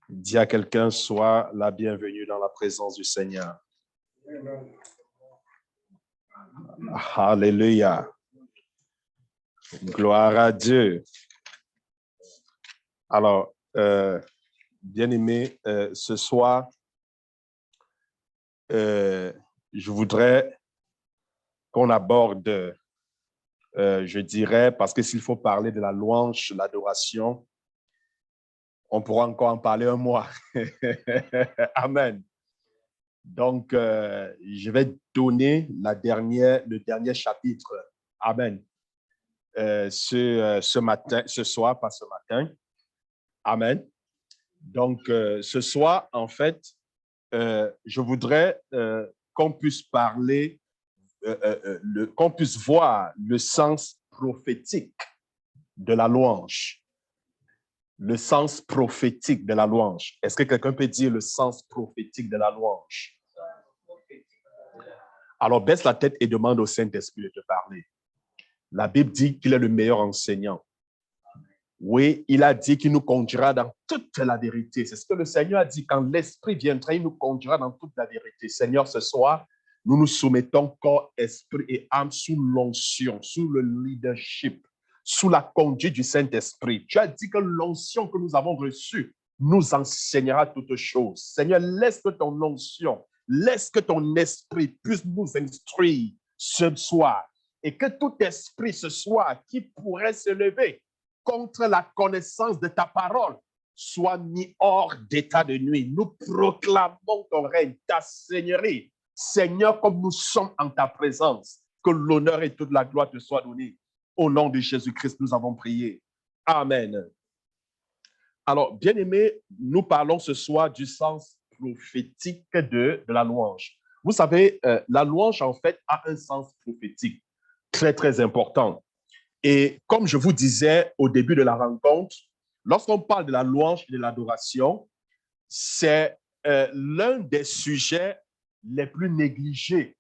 Dis à quelqu'un, sois la bienvenue dans la présence du Seigneur. Alléluia. Gloire à Dieu. Alors, bien-aimés, ce soir, je voudrais qu'on aborde, je dirais, parce que s'il faut parler de la louange, l'adoration, on pourra encore en parler un mois. Amen. Donc, je vais donner le dernier chapitre. Amen. Ce soir, pas ce matin. Amen. Donc, ce soir, en fait, je voudrais qu'on puisse parler, qu'on puisse voir le sens prophétique de la louange. Le sens prophétique de la louange. Est-ce que quelqu'un peut dire le sens prophétique de la louange? Alors, baisse la tête et demande au Saint-Esprit de te parler. La Bible dit qu'il est le meilleur enseignant. Oui, il a dit qu'il nous conduira dans toute la vérité. C'est ce que le Seigneur a dit. Quand l'Esprit viendra, il nous conduira dans toute la vérité. Seigneur, ce soir, nous nous soumettons corps, esprit et âme sous l'onction, sous le leadership, sous la conduite du Saint-Esprit. Tu as dit que l'onction que nous avons reçue nous enseignera toutes choses. Seigneur, laisse que ton onction, laisse que ton esprit puisse nous instruire ce soir. Et que tout esprit ce soir qui pourrait se lever contre la connaissance de ta parole soit mis hors d'état de nuit. Nous proclamons ton règne, ta seigneurie. Seigneur, comme nous sommes en ta présence, que l'honneur et toute la gloire te soient donnés. Au nom de Jésus-Christ, nous avons prié. Amen. Alors, bien-aimés, nous parlons ce soir du sens prophétique de la louange. Vous savez, la louange, en fait, a un sens prophétique très, très important. Et comme je vous disais au début de la rencontre, lorsqu'on parle de la louange et de l'adoration, c'est l'un des sujets les plus négligés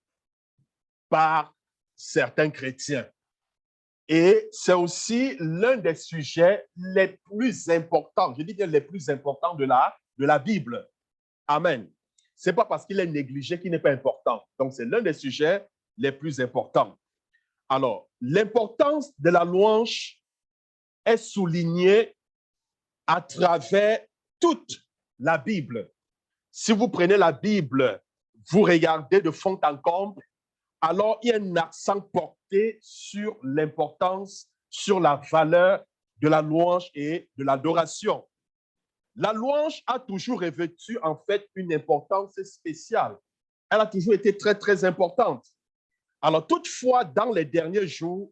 par certains chrétiens. Et c'est aussi l'un des sujets les plus importants, je dis bien les plus importants de la Bible. Amen. Ce n'est pas parce qu'il est négligé qu'il n'est pas important. Donc, c'est l'un des sujets les plus importants. Alors, l'importance de la louange est soulignée à travers toute la Bible. Si vous prenez la Bible, vous regardez de fond en comble, alors il y a un accent porté sur l'importance, sur la valeur de la louange et de l'adoration. La louange a toujours revêtu en fait une importance spéciale. Elle a toujours été très, très importante. Alors, toutefois, dans les derniers jours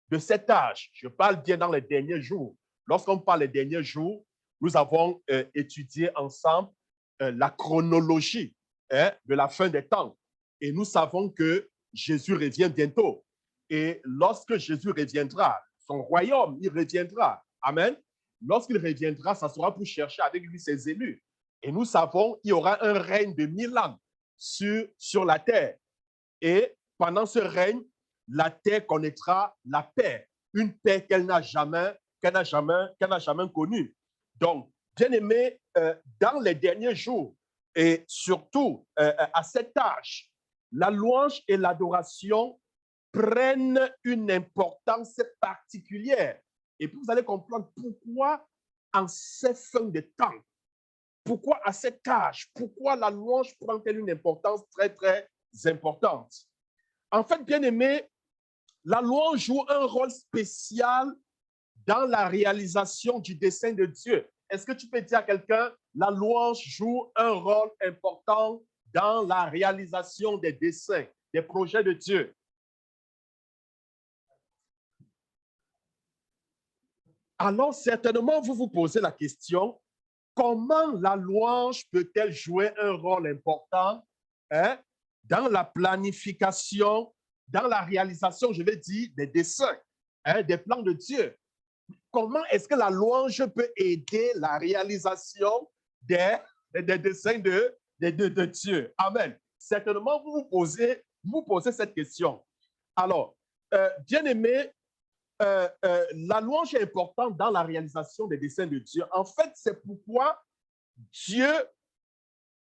de cet âge, je parle bien dans les derniers jours, lorsqu'on parle des derniers jours, nous avons étudié ensemble la chronologie de la fin des temps. Et nous savons que Jésus revient bientôt. Et lorsque Jésus reviendra, son royaume, il reviendra. Amen. Lorsqu'il reviendra, ça sera pour chercher avec lui ses élus. Et nous savons qu'il y aura un règne de 1000 ans sur la terre. Et pendant ce règne, la terre connaîtra la paix, une paix qu'elle n'a jamais connue. Donc, bien aimé, dans les derniers jours, et surtout à cet âge, la louange et l'adoration prennent une importance particulière. Et puis, vous allez comprendre pourquoi en ces fins de temps, pourquoi à cet âge, pourquoi la louange prend-elle une importance très, très importante. En fait, bien aimé, la louange joue un rôle spécial dans la réalisation du dessein de Dieu. Est-ce que tu peux dire à quelqu'un, la louange joue un rôle important dans la réalisation des desseins, des projets de Dieu? Alors, certainement, vous vous posez la question, comment la louange peut-elle jouer un rôle important dans la planification, dans la réalisation, je vais dire, des desseins, des plans de Dieu? Comment est-ce que la louange peut aider la réalisation des desseins de Dieu? Amen. Certainement, vous vous posez cette question. Alors, bien aimé, la louange est importante dans la réalisation des desseins de Dieu. En fait, c'est pourquoi Dieu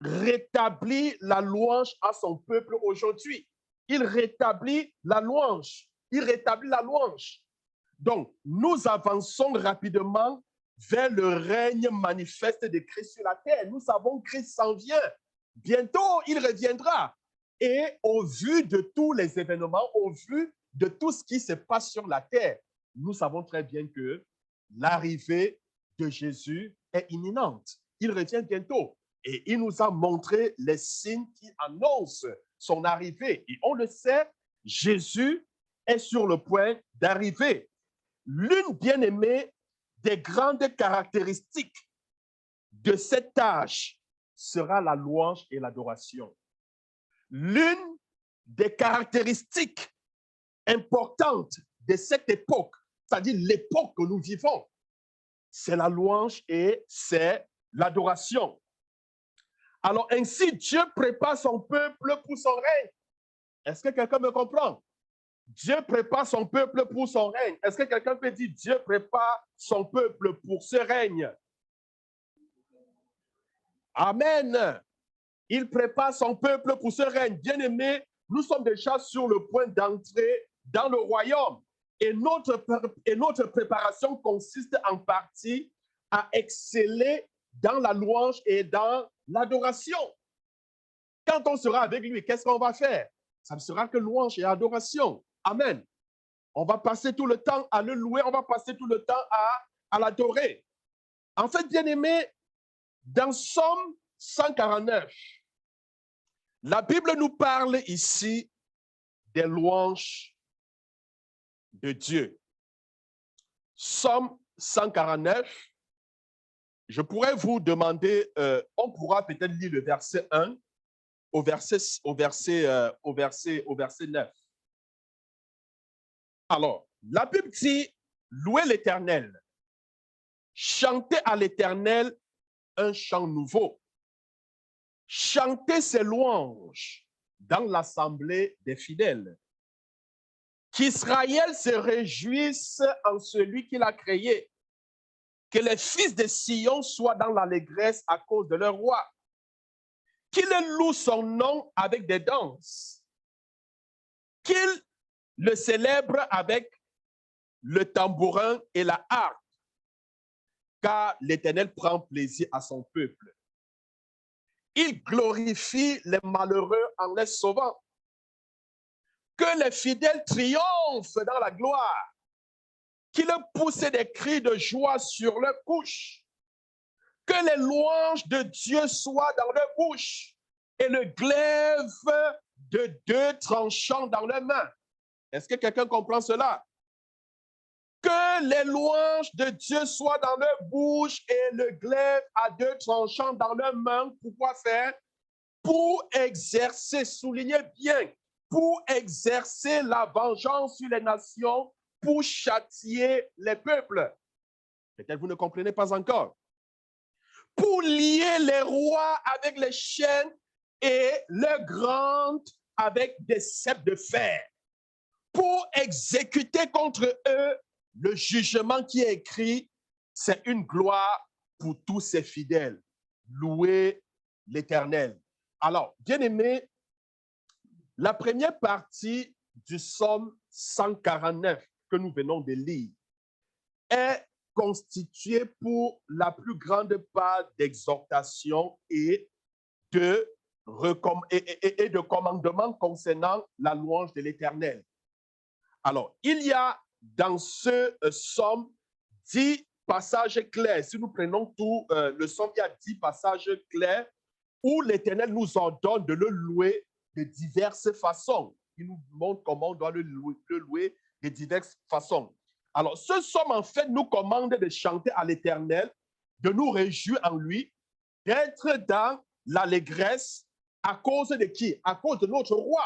rétablit la louange à son peuple aujourd'hui. Il rétablit la louange. Il rétablit la louange. Donc, nous avançons rapidement vers le règne manifeste de Christ sur la terre. Nous savons que Christ s'en vient. Bientôt, il reviendra. Et au vu de tous les événements, au vu de tout ce qui se passe sur la terre, nous savons très bien que l'arrivée de Jésus est imminente. Il revient bientôt. Et il nous a montré les signes qui annoncent son arrivée. Et on le sait, Jésus est sur le point d'arriver. L'une bien-aimée des grandes caractéristiques de cet âge sera la louange et l'adoration. L'une des caractéristiques importantes de cette époque, c'est-à-dire l'époque que nous vivons, c'est la louange et c'est l'adoration. Alors ainsi, Dieu prépare son peuple pour son règne. Est-ce que quelqu'un me comprend? Dieu prépare son peuple pour son règne. Est-ce que quelqu'un peut dire Dieu prépare son peuple pour ce règne? Amen. Il prépare son peuple pour ce règne. Bien-aimés, nous sommes déjà sur le point d'entrer dans le royaume. Et notre préparation consiste en partie à exceller dans la louange et dans l'adoration. Quand on sera avec lui, qu'est-ce qu'on va faire? Ça ne sera que louange et adoration. Amen. On va passer tout le temps à le louer, on va passer tout le temps à l'adorer. En fait, bien-aimés, dans Somme 149, la Bible nous parle ici des louanges de Dieu. Somme 149, je pourrais vous demander, on pourra peut-être lire le verset 1 au verset 9. Alors, la Bible dit, louez l'Éternel, chantez à l'Éternel un chant nouveau, chantez ses louanges dans l'assemblée des fidèles, qu'Israël se réjouisse en celui qui l'a créé, que les fils de Sion soient dans l'allégresse à cause de leur roi, qu'ils louent son nom avec des danses, qu'ils le célèbrent avec le tambourin et la harpe, car l'Éternel prend plaisir à son peuple. Il glorifie les malheureux en les sauvant. Que les fidèles triomphent dans la gloire, qu'ils poussent des cris de joie sur leur couche, que les louanges de Dieu soient dans leur bouche et le glaive de 2 tranchants dans leurs mains. Est-ce que quelqu'un comprend cela? Que les louanges de Dieu soient dans leur bouche et le glaive à 2 tranchants dans leurs mains. Pourquoi faire? Pour exercer, soulignez bien, pour exercer la vengeance sur les nations, pour châtier les peuples. Peut-être vous ne comprenez pas encore. Pour lier les rois avec les chaînes et leurs grandes avec des ceps de fer. Pour exécuter contre eux le jugement qui est écrit, c'est une gloire pour tous ses fidèles. Louez l'Éternel. Alors, bien-aimés, la première partie du psaume 149 que nous venons de lire est constituée pour la plus grande part d'exhortations et de commandements concernant la louange de l'Éternel. Alors, il y a dans ce psaume 10 passages clairs. Si nous prenons tout le psaume, il y a 10 passages clairs où l'Éternel nous ordonne de le louer de diverses façons. Il nous montre comment on doit le louer de diverses façons. Alors, ce psaume, en fait, nous commande de chanter à l'Éternel, de nous réjouir en lui, d'être dans l'allégresse à cause de qui? À cause de notre roi.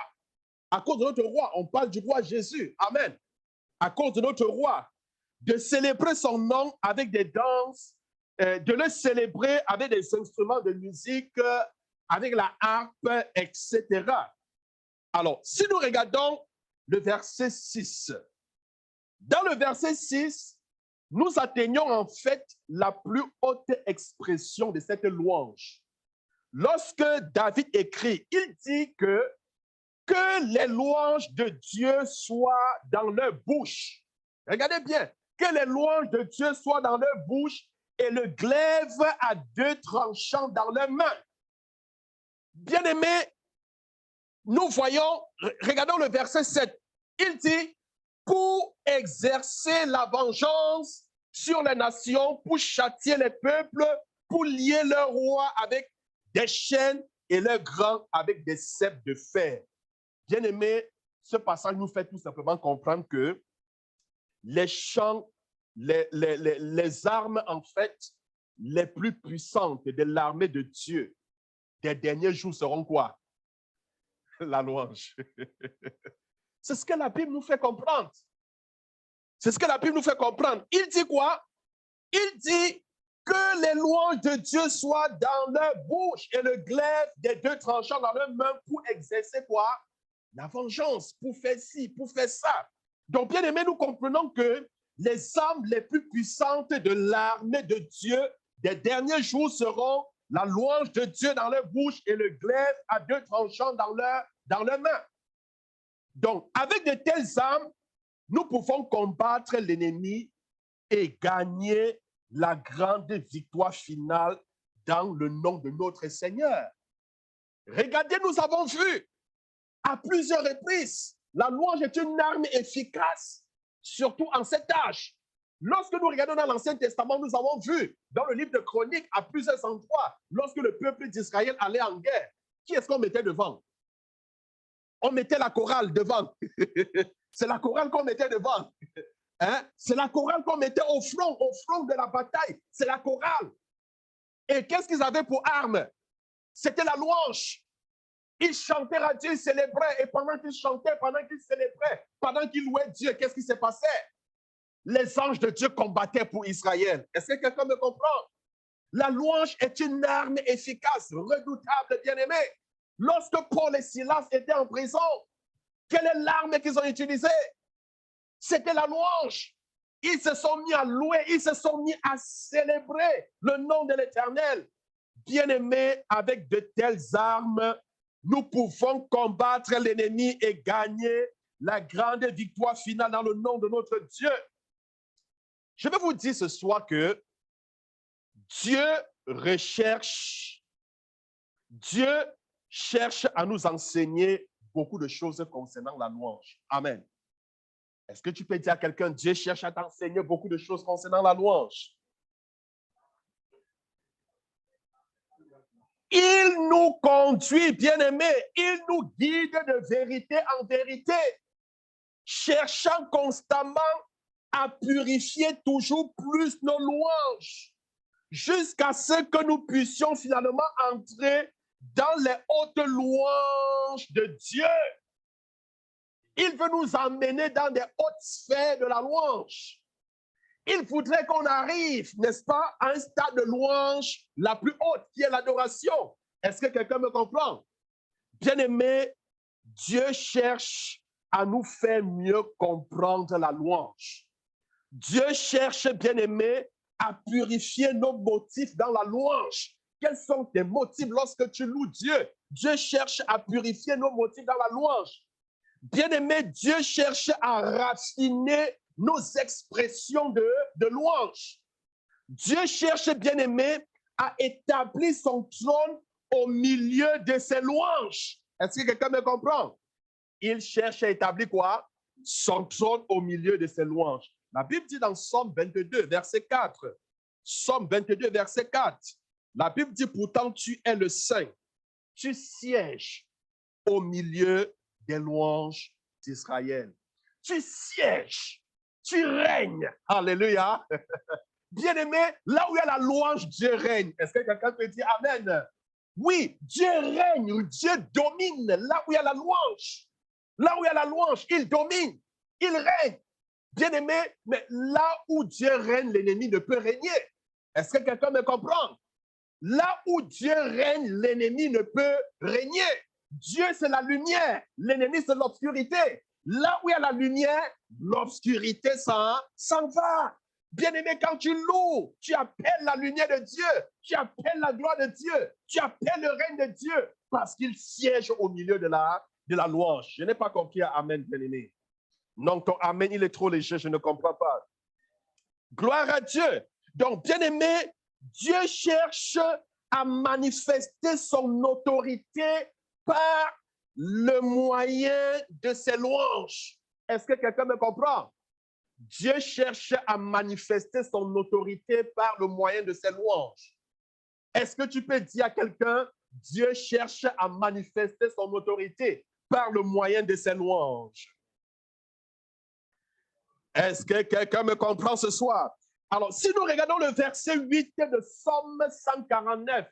À cause de notre roi, on parle du roi Jésus. Amen. À cause de notre roi, de célébrer son nom avec des danses, de le célébrer avec des instruments de musique, avec la harpe, etc. Alors, si nous regardons le verset 6, dans le verset 6, nous atteignons en fait la plus haute expression de cette louange. Lorsque David écrit, il dit que les louanges de Dieu soient dans leur bouche. Regardez bien, que les louanges de Dieu soient dans leur bouche et le glaive à deux tranchants dans leurs mains. Bien-aimés, nous voyons, regardons le verset 7. Il dit, pour exercer la vengeance sur les nations, pour châtier les peuples, pour lier leurs rois avec des chaînes et leurs grands avec des ceps de fer. Bien-aimés, ce passage nous fait tout simplement comprendre que les chants, les armes, en fait, les plus puissantes de l'armée de Dieu des derniers jours seront quoi? La louange. C'est ce que la Bible nous fait comprendre. C'est ce que la Bible nous fait comprendre. Il dit quoi? Il dit que les louanges de Dieu soient dans leur bouche et le glaive des deux tranchants dans leurs mains pour exercer quoi? La vengeance, pour faire ci, pour faire ça. Donc, bien aimé, nous comprenons que les armes les plus puissantes de l'armée de Dieu des derniers jours seront la louange de Dieu dans leur bouche et le glaive à deux tranchants dans leurs mains. Donc, avec de telles armes, nous pouvons combattre l'ennemi et gagner la grande victoire finale dans le nom de notre Seigneur. Regardez, nous avons vu à plusieurs reprises, la louange est une arme efficace, surtout en cet âge. Lorsque nous regardons dans l'Ancien Testament, nous avons vu dans le livre de Chroniques à plusieurs endroits, lorsque le peuple d'Israël allait en guerre, qui est-ce qu'on mettait devant? On mettait la chorale devant. C'est la chorale qu'on mettait devant. Hein? C'est la chorale qu'on mettait au front de la bataille. C'est la chorale. Et qu'est-ce qu'ils avaient pour arme? C'était la louange. Ils chantaient à Dieu, ils célébraient. Et pendant qu'ils chantaient, pendant qu'ils célébraient, pendant qu'ils louaient Dieu, qu'est-ce qui se passait? Les anges de Dieu combattaient pour Israël. Est-ce que quelqu'un me comprend? La louange est une arme efficace, redoutable, bien-aimé. Lorsque Paul et Silas étaient en prison, quelle est l'arme qu'ils ont utilisée? C'était la louange. Ils se sont mis à louer, ils se sont mis à célébrer le nom de l'Éternel. Bien-aimés, avec de telles armes, nous pouvons combattre l'ennemi et gagner la grande victoire finale dans le nom de notre Dieu. Je vais vous dire ce soir que Dieu cherche à nous enseigner beaucoup de choses concernant la louange. Amen. Est-ce que tu peux dire à quelqu'un, Dieu cherche à t'enseigner beaucoup de choses concernant la louange? Il nous conduit, bien-aimés, il nous guide de vérité en vérité, cherchant constamment à purifier toujours plus nos louanges, jusqu'à ce que nous puissions finalement entrer dans les hautes louanges de Dieu. Il veut nous emmener dans des hautes sphères de la louange. Il voudrait qu'on arrive, n'est-ce pas, à un stade de louange la plus haute, qui est l'adoration. Est-ce que quelqu'un me comprend? Bien-aimé, Dieu cherche à nous faire mieux comprendre la louange. Dieu cherche, bien-aimé, à purifier nos motifs dans la louange. Quels sont tes motifs lorsque tu loues Dieu? Dieu cherche à purifier nos motifs dans la louange. Bien-aimé, Dieu cherche à raffiner nos expressions de louange. Dieu cherche, bien-aimé, à établir son trône au milieu de ses louanges. Est-ce que quelqu'un me comprend? Il cherche à établir quoi? Son trône au milieu de ses louanges. La Bible dit dans Somme 22, verset 4. Somme 22, verset 4. La Bible dit, pourtant tu es le Saint. Tu sièges au milieu des louanges d'Israël. Tu sièges. Tu règnes. Alléluia. Bien-aimé, là où il y a la louange, Dieu règne. Est-ce que quelqu'un peut dire Amen? Oui, Dieu règne, Dieu domine. Là où il y a la louange, là où il y a la louange, il domine, il règne. Bien-aimé, mais là où Dieu règne, l'ennemi ne peut régner. Est-ce que quelqu'un me comprend? Là où Dieu règne, l'ennemi ne peut régner. Dieu, c'est la lumière. L'ennemi, c'est l'obscurité. Là où il y a la lumière, l'obscurité s'en va. Bien-aimé, quand tu loues, tu appelles la lumière de Dieu, tu appelles la gloire de Dieu, tu appelles le règne de Dieu, parce qu'il siège au milieu de la louange. Je n'ai pas compris Amen, bien-aimé. Non, ton Amen, il est trop léger, je ne comprends pas. Gloire à Dieu. Donc, bien-aimé, Dieu cherche à manifester son autorité par le moyen de ses louanges. Est-ce que quelqu'un me comprend? Dieu cherche à manifester son autorité par le moyen de ses louanges. Est-ce que tu peux dire à quelqu'un, Dieu cherche à manifester son autorité par le moyen de ses louanges? Est-ce que quelqu'un me comprend ce soir? Alors, si nous regardons le verset 8 de Somme 149,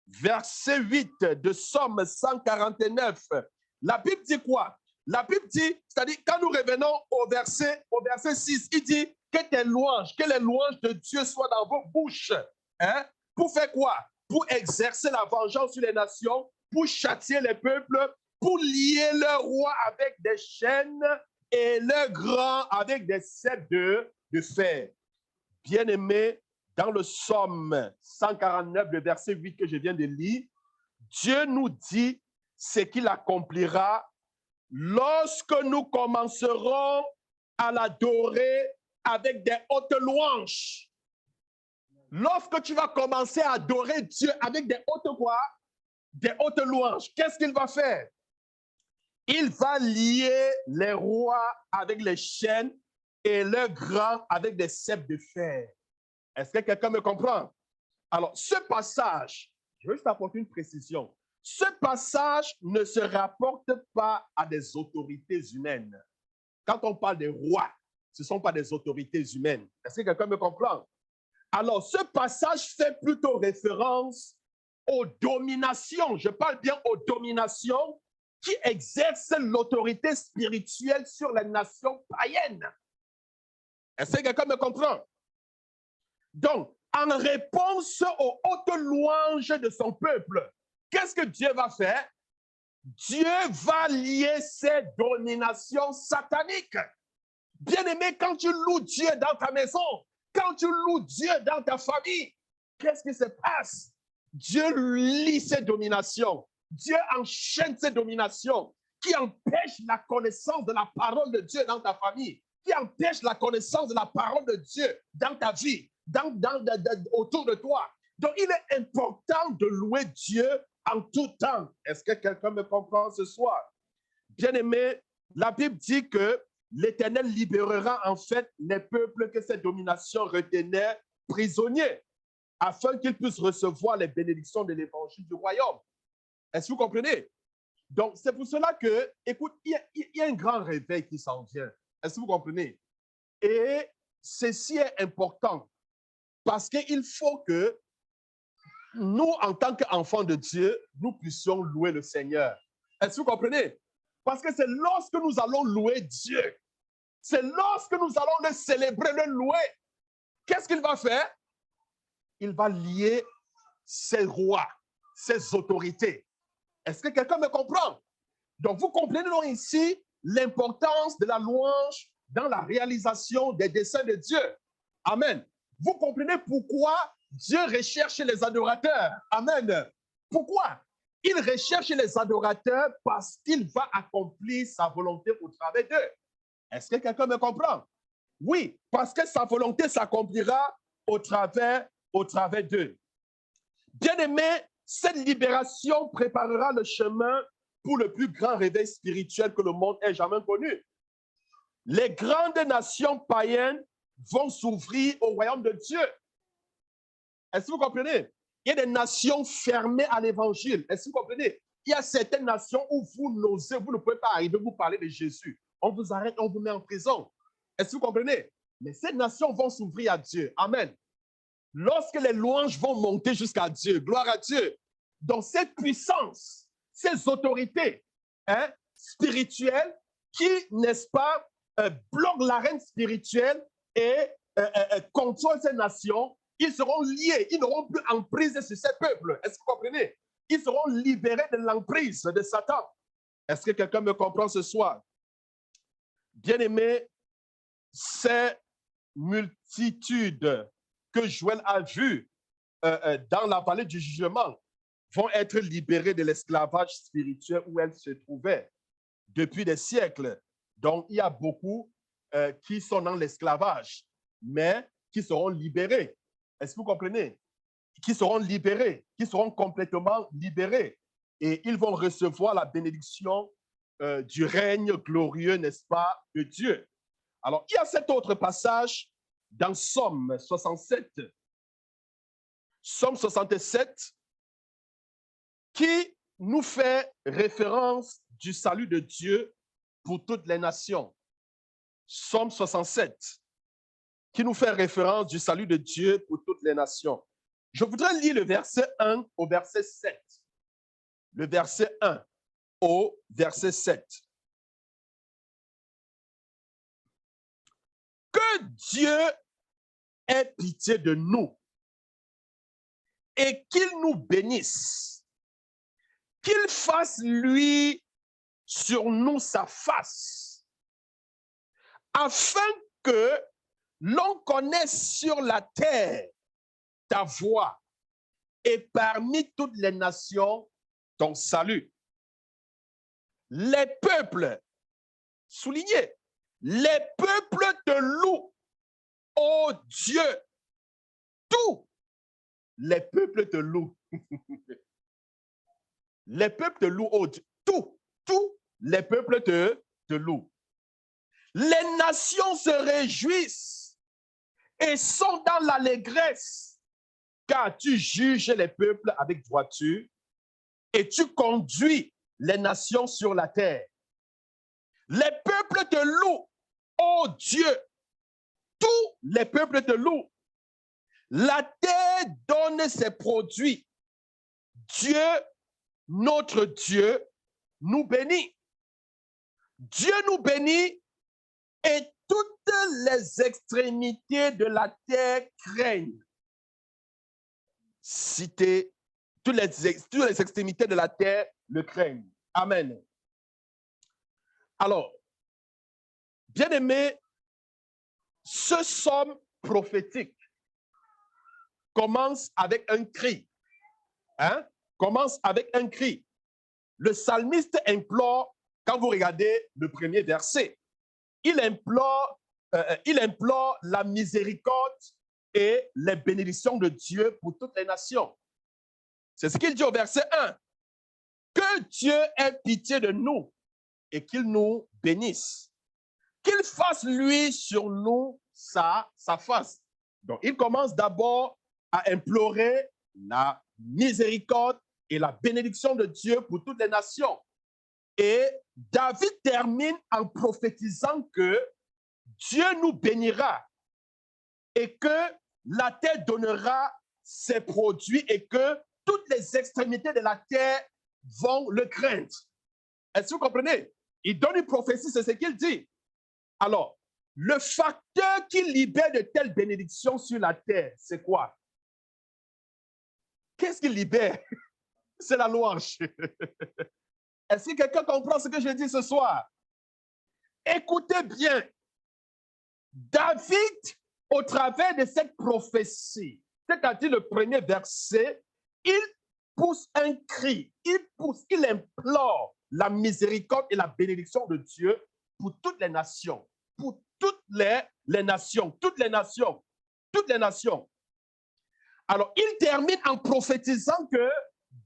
verset 8 de Somme 149, la Bible dit quoi? La Bible dit, c'est-à-dire quand nous revenons au verset 6, il dit que les louanges de Dieu soient dans vos bouches. Hein? Pour faire quoi? Pour exercer la vengeance sur les nations, pour châtier les peuples, pour lier le roi avec des chaînes et le grand avec des cèpes de fer. Bien-aimé, dans le Somme 149, le verset 8 que je viens de lire, Dieu nous dit ce qu'il accomplira lorsque nous commencerons à l'adorer avec des hautes louanges. Lorsque tu vas commencer à adorer Dieu avec des hautes quoi? Des hautes louanges, qu'est-ce qu'il va faire? Il va lier les rois avec les chaînes et leurs grands avec des cèpes de fer. Est-ce que quelqu'un me comprend? Alors, ce passage, je veux juste apporter une précision. Ce passage ne se rapporte pas à des autorités humaines. Quand on parle des rois, ce ne sont pas des autorités humaines. Est-ce que quelqu'un me comprend? Alors, ce passage fait plutôt référence aux dominations. Je parle bien aux dominations qui exercent l'autorité spirituelle sur les nations païennes. Est-ce que quelqu'un me comprend? Donc, en réponse aux hautes louanges de son peuple, qu'est-ce que Dieu va faire? Dieu va lier ces dominations sataniques. Bien-aimé, quand tu loues Dieu dans ta maison, quand tu loues Dieu dans ta famille, qu'est-ce qui se passe? Dieu lie ces dominations. Dieu enchaîne ces dominations qui empêchent la connaissance de la parole de Dieu dans ta famille, qui empêchent la connaissance de la parole de Dieu dans ta vie, autour de toi. Donc, il est important de louer Dieu en tout temps. Est-ce que quelqu'un me comprend ce soir? Bien-aimé, la Bible dit que l'Éternel libérera en fait les peuples que cette domination retenait prisonniers, afin qu'ils puissent recevoir les bénédictions de l'évangile du royaume. Est-ce que vous comprenez? Donc, c'est pour cela que, écoute, il y a un grand réveil qui s'en vient. Est-ce que vous comprenez? Et ceci est important parce qu'il faut que nous, en tant qu'enfants de Dieu, nous puissions louer le Seigneur. Est-ce que vous comprenez? Parce que c'est lorsque nous allons louer Dieu, c'est lorsque nous allons le célébrer, le louer, qu'est-ce qu'il va faire? Il va lier ses rois, ses autorités. Est-ce que quelqu'un me comprend? Donc, vous comprenez donc ici l'importance de la louange dans la réalisation des desseins de Dieu. Amen. Vous comprenez pourquoi Dieu recherche les adorateurs. Amen. Pourquoi? Il recherche les adorateurs parce qu'il va accomplir sa volonté au travers d'eux. Est-ce que quelqu'un me comprend? Oui, parce que sa volonté s'accomplira au travers d'eux. Bien-aimé, cette libération préparera le chemin pour le plus grand réveil spirituel que le monde ait jamais connu. Les grandes nations païennes vont s'ouvrir au royaume de Dieu. Est-ce que vous comprenez? Il y a des nations fermées à l'évangile. Est-ce que vous comprenez? Il y a certaines nations où vous n'osez, vous ne pouvez pas arriver, vous parler de Jésus. On vous arrête, on vous met en prison. Est-ce que vous comprenez? Mais ces nations vont s'ouvrir à Dieu. Amen. Lorsque les louanges vont monter jusqu'à Dieu, gloire à Dieu. Donc cette puissance, ces autorités spirituelles qui, n'est-ce pas, bloquent l'arène spirituelle et contrôlent ces nations, ils seront liés, ils n'auront plus emprise sur ces peuples. Est-ce que vous comprenez? Ils seront libérés de l'emprise de Satan. Est-ce que quelqu'un me comprend ce soir? Bien-aimé, c'est multitudes que Joël a vues dans la vallée du jugement vont être libérées de l'esclavage spirituel où elles se trouvaient depuis des siècles. Donc, il y a beaucoup qui sont dans l'esclavage, mais qui seront libérés. Est-ce que vous comprenez? Qui seront libérés, qui seront complètement libérés. Et ils vont recevoir la bénédiction du règne glorieux, n'est-ce pas, de Dieu. Alors, il y a cet autre passage dans Somme 67. Somme 67 qui nous fait référence du salut de Dieu pour toutes les nations. Somme 67 qui nous fait référence du salut de Dieu pour toutes les nations. Je voudrais lire le verset 1 au verset 7. Le verset 1 au verset 7. Que Dieu ait pitié de nous et qu'il nous bénisse, qu'il fasse lui sur nous sa face, afin que l'on connaisse sur la terre ta voix et parmi toutes les nations ton salut. Les peuples, soulignez, les peuples te louent, ô Dieu, tous les peuples te louent. Les peuples te louent, ô Dieu, tous les peuples te louent. Les nations se réjouissent et sont dans l'allégresse, car tu juges les peuples avec droiture et tu conduis les nations sur la terre. Les peuples te louent, ô Dieu, tous les peuples te louent. La terre donne ses produits. Dieu, notre Dieu, nous bénit. Dieu nous bénit et toutes les extrémités de la terre craignent. Citez, toutes les extrémités de la terre le craignent. Amen. Alors, bien-aimés, ce psaume prophétique commence avec un cri. Hein? Commence avec un cri. Le psalmiste implore, quand vous regardez le premier verset, il implore la miséricorde et les bénédictions de Dieu pour toutes les nations. C'est ce qu'il dit au verset 1. Que Dieu ait pitié de nous et qu'il nous bénisse. Qu'il fasse, lui, sur nous sa face. Donc, il commence d'abord à implorer la miséricorde et la bénédiction de Dieu pour toutes les nations. Et David termine en prophétisant que Dieu nous bénira et que la terre donnera ses produits et que toutes les extrémités de la terre vont le craindre. Est-ce que vous comprenez? Il donne une prophétie, c'est ce qu'il dit. Alors, le facteur qui libère de telles bénédictions sur la terre, c'est quoi? Qu'est-ce qui libère? C'est la louange. Est-ce que quelqu'un comprend ce que je dis ce soir? Écoutez bien. David, au travers de cette prophétie, c'est-à-dire le premier verset, il pousse un cri, il implore la miséricorde et la bénédiction de Dieu pour toutes les nations, pour toutes les nations, toutes les nations, toutes les nations. Alors, il termine en prophétisant que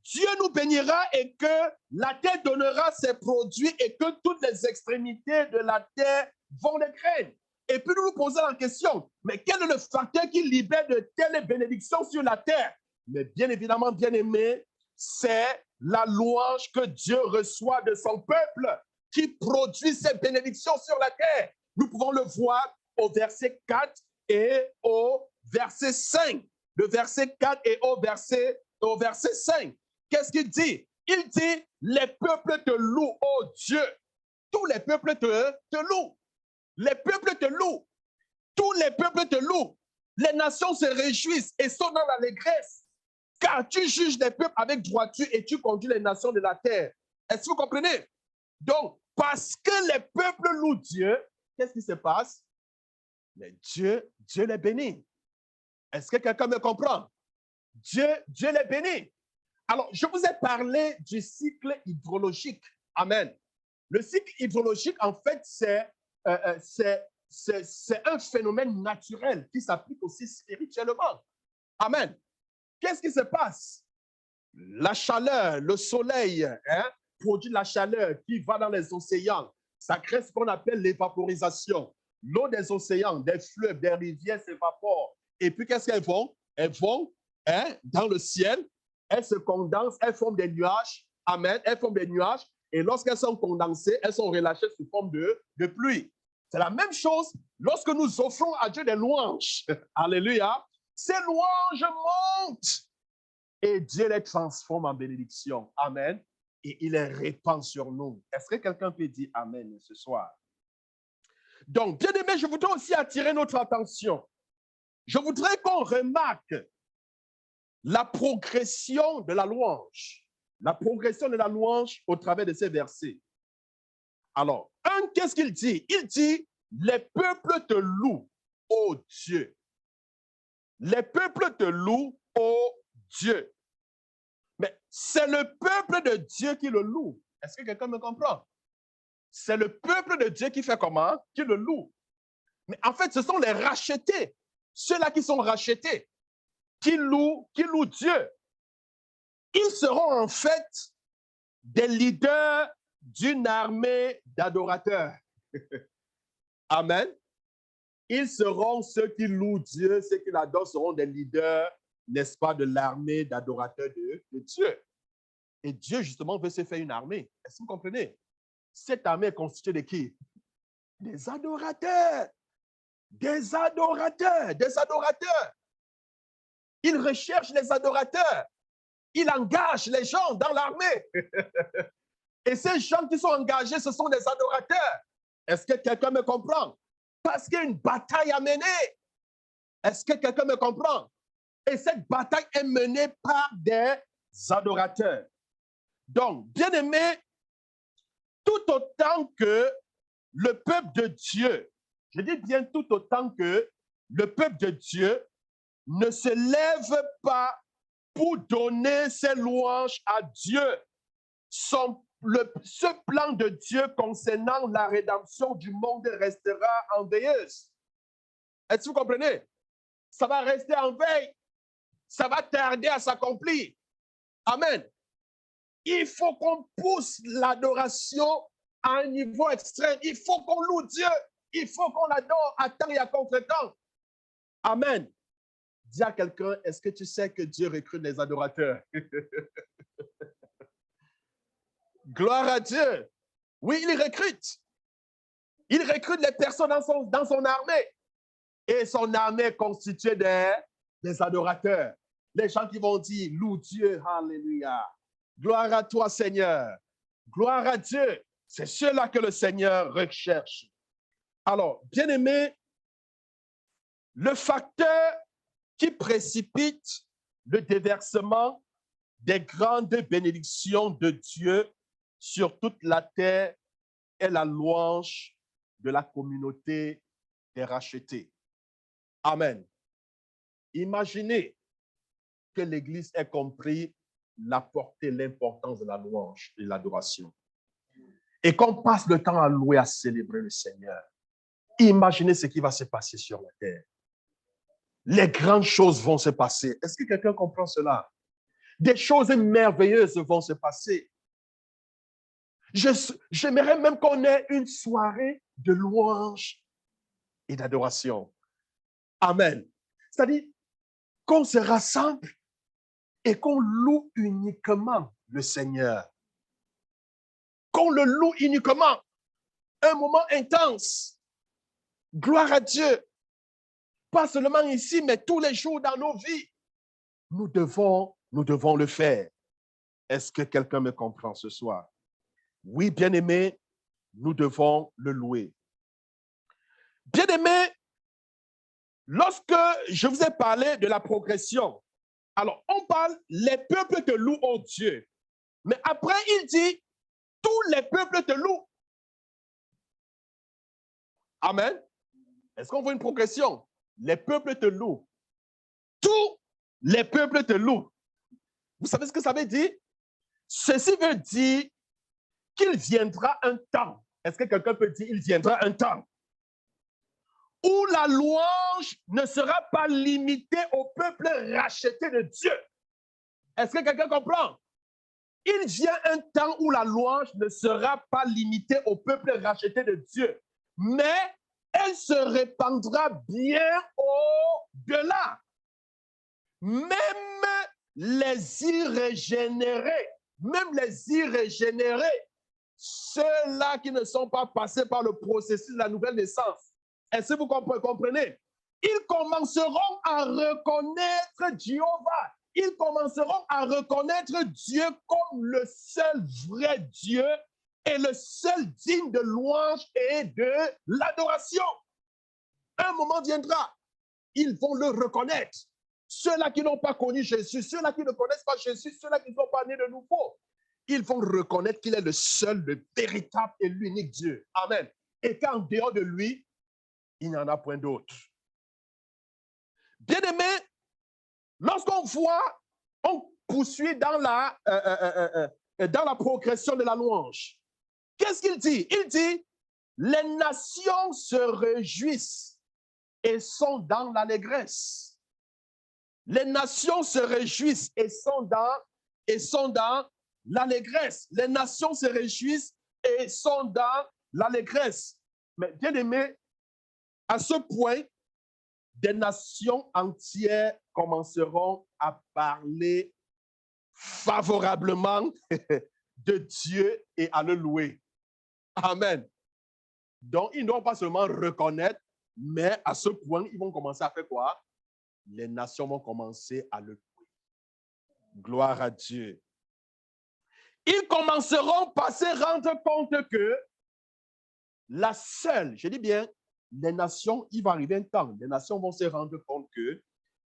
Dieu nous bénira et que la terre donnera ses produits et que toutes les extrémités de la terre vont les craindre. Et puis nous nous posons la question, mais quel est le facteur qui libère de telles bénédictions sur la terre? Mais bien évidemment, bien aimé, c'est la louange que Dieu reçoit de son peuple qui produit ces bénédictions sur la terre. Nous pouvons le voir au verset 4 et au verset 5. Le verset 4 et au verset 5. Qu'est-ce qu'il dit? Il dit, les peuples te louent, ô Dieu. Tous les peuples te louent. Les peuples te louent. Tous les peuples te louent. Les nations se réjouissent et sont dans l'allégresse. Car tu juges les peuples avec droiture et tu conduis les nations de la terre. Est-ce que vous comprenez? Donc, parce que les peuples louent Dieu, qu'est-ce qui se passe? Mais Dieu les bénit. Est-ce que quelqu'un me comprend? Dieu les bénit. Alors, je vous ai parlé du cycle hydrologique. Amen. Le cycle hydrologique, en fait, c'est un phénomène naturel qui s'applique aussi spirituellement. Amen. Qu'est-ce qui se passe? La chaleur, le soleil produit de la chaleur qui va dans les océans. Ça crée ce qu'on appelle l'évaporisation. L'eau des océans, des fleuves, des rivières s'évapore. Et puis, qu'est-ce qu'elles font? Elles vont dans le ciel, elles se condensent, elles forment des nuages. Amen. Elles forment des nuages. Et lorsqu'elles sont condensées, elles sont relâchées sous forme de pluie. C'est la même chose lorsque nous offrons à Dieu des louanges. Alléluia. Ces louanges montent et Dieu les transforme en bénédiction. Amen. Et il les répand sur nous. Est-ce que quelqu'un peut dire Amen ce soir? Donc, bien aimé, je voudrais aussi attirer notre attention. Je voudrais qu'on remarque la progression de la louange. La progression de la louange au travers de ces versets. Alors, qu'est-ce qu'il dit? Il dit, les peuples te louent, ô Dieu. Les peuples te louent, ô Dieu. Mais c'est le peuple de Dieu qui le loue. Est-ce que quelqu'un me comprend? C'est le peuple de Dieu qui fait comment? Qui le loue. Mais en fait, ce sont les rachetés, ceux-là qui sont rachetés, qui louent Dieu. Ils seront en fait des leaders d'une armée d'adorateurs. Amen. Ils seront ceux qui louent Dieu, ceux qui l'adorent seront des leaders, n'est-ce pas, de l'armée d'adorateurs de Dieu. Et Dieu, justement, veut se faire une armée. Est-ce que vous comprenez? Cette armée est constituée de qui? Des adorateurs. Des adorateurs. Des adorateurs. Il recherche les adorateurs. Il engage les gens dans l'armée. Et ces gens qui sont engagés, ce sont des adorateurs. Est-ce que quelqu'un me comprend? Parce qu'il y a une bataille à mener. Est-ce que quelqu'un me comprend? Et cette bataille est menée par des adorateurs. Donc, bien aimé, tout autant que le peuple de Dieu, je dis bien tout autant que le peuple de Dieu ne se lève pas pour donner ses louanges à Dieu, ce plan de Dieu concernant la rédemption du monde restera en veilleuse. Est-ce que vous comprenez? Ça va rester en veille. Ça va tarder à s'accomplir. Amen. Il faut qu'on pousse l'adoration à un niveau extrême. Il faut qu'on loue Dieu. Il faut qu'on l'adore à temps et à contre-temps. Amen. Dis à quelqu'un, est-ce que tu sais que Dieu recrute les adorateurs? Gloire à Dieu. Oui, il recrute. Il recrute les personnes dans son armée. Et son armée est constituée des adorateurs. Les gens qui vont dire, loue Dieu, alléluia. Gloire à toi, Seigneur. Gloire à Dieu. C'est cela que le Seigneur recherche. Alors, bien aimé, le facteur qui précipite le déversement des grandes bénédictions de Dieu sur toute la terre est la louange de la communauté des rachetés. Amen. Imaginez que l'Église ait compris la portée, l'importance de la louange et l'adoration. Et qu'on passe le temps à louer, à célébrer le Seigneur. Imaginez ce qui va se passer sur la terre. Les grandes choses vont se passer. Est-ce que quelqu'un comprend cela? Des choses merveilleuses vont se passer. J'aimerais même qu'on ait une soirée de louange et d'adoration. Amen. C'est-à-dire qu'on se rassemble et qu'on loue uniquement le Seigneur. Qu'on le loue uniquement. Un moment intense. Gloire à Dieu. Pas seulement ici, mais tous les jours dans nos vies. Nous devons le faire. Est-ce que quelqu'un me comprend ce soir? Oui, bien-aimé, nous devons le louer. Bien-aimé, lorsque je vous ai parlé de la progression, alors on parle, les peuples te louent, ô Dieu. Mais après, il dit, tous les peuples te louent. Amen. Est-ce qu'on voit une progression? Les peuples te louent. Tous les peuples te louent. Vous savez ce que ça veut dire? Ceci veut dire qu'il viendra un temps. Est-ce que quelqu'un peut dire il viendra un temps où la louange ne sera pas limitée au peuple racheté de Dieu? Est-ce que quelqu'un comprend? Il vient un temps où la louange ne sera pas limitée au peuple racheté de Dieu, mais elle se répandra bien au-delà. Même les irrégénérés, ceux-là qui ne sont pas passés par le processus de la nouvelle naissance, est-ce que vous comprenez? Ils commenceront à reconnaître Jéhovah. Ils commenceront à reconnaître Dieu comme le seul vrai Dieu et le seul digne de louange et de l'adoration. Un moment viendra, ils vont le reconnaître. Ceux-là qui n'ont pas connu Jésus, ceux-là qui ne connaissent pas Jésus, ceux-là qui ne sont pas nés de nouveau, ils vont reconnaître qu'il est le seul, le véritable et l'unique Dieu. Amen. Et qu'en dehors de lui, il n'y en a point d'autre. Bien-aimés, lorsqu'on voit, on poursuit dans la progression de la louange. Qu'est-ce qu'il dit? Il dit, les nations se réjouissent et sont dans l'allégresse. Les nations se réjouissent et sont dans l'allégresse. Les nations se réjouissent et sont dans l'allégresse. Mais bien aimé, à ce point, des nations entières commenceront à parler favorablement de Dieu et à le louer. Amen. Donc, ils ne vont pas seulement reconnaître, mais à ce point, ils vont commencer à faire quoi? Les nations vont commencer à le louer. Gloire à Dieu. Ils commenceront par se rendre compte que la seule, je dis bien, les nations, il va arriver un temps, les nations vont se rendre compte que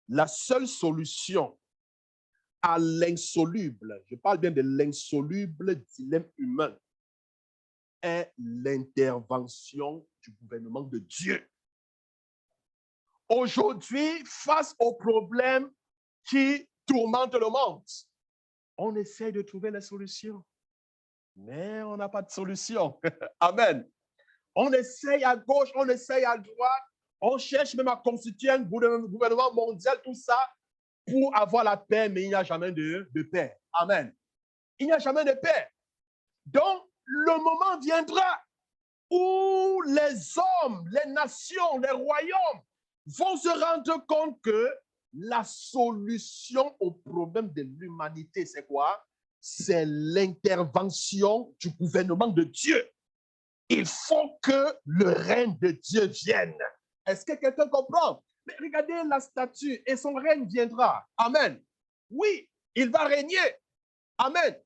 la seule solution à l'insoluble, je parle bien de l'insoluble dilemme humain, est l'intervention du gouvernement de Dieu. Aujourd'hui, face aux problèmes qui tourmentent le monde, on essaie de trouver la solution, mais on n'a pas de solution. Amen. On essaye à gauche, on essaye à droite, on cherche même à constituer un gouvernement mondial, tout ça, pour avoir la paix, mais il n'y a jamais de paix. Amen. Il n'y a jamais de paix. Donc, le moment viendra où les hommes, les nations, les royaumes vont se rendre compte que la solution au problème de l'humanité, c'est quoi? C'est l'intervention du gouvernement de Dieu. Il faut que le règne de Dieu vienne. Est-ce que quelqu'un comprend? Mais regardez la statue et son règne viendra. Amen. Oui, il va régner. Amen.